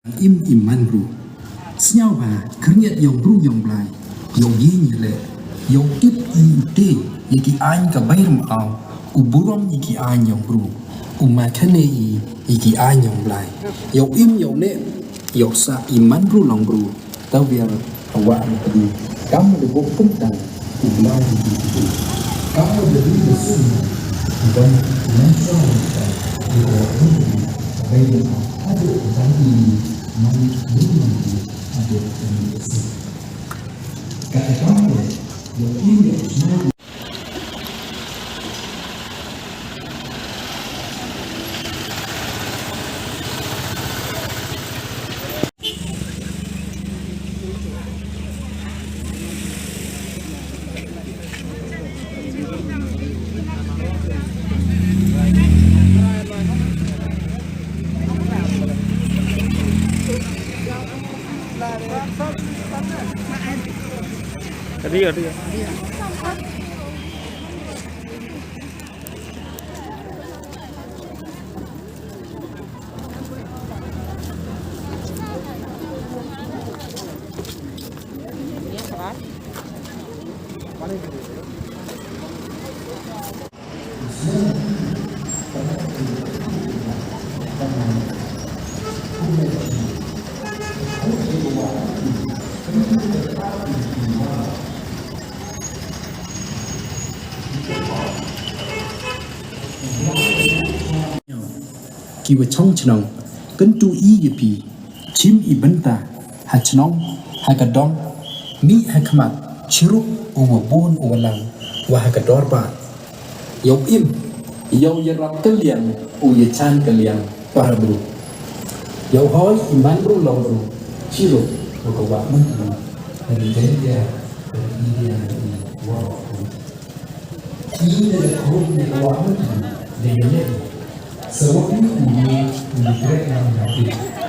im iman bru senyau ba kernyat yong bru yong blai yong yin yele yong tip i te yiki an ka bayram au uburom yiki an yong bru ma khane i yiki an yong blai yong im yong ne yong sa iman bru long bru tau biar awak du kamu de bok pentan ublai yiki kamu de di sunna dan mention di orang bayram ada tadi mari belum ada komunikasi kata kamu yang ini semua Tadi ya. kiwa chong chnong kan tu i ye pi chim i banta ha chnong ha ka dong mi ha khmat chiru o bon o lang wa ha ka dor ba yo im yo ye rak kalian o ye chan kalian para bru yo hoi iman bru long bru chiru o ka wa mun dari dia wa ini adalah kau yang wa mun de ye semua ini menjadi yang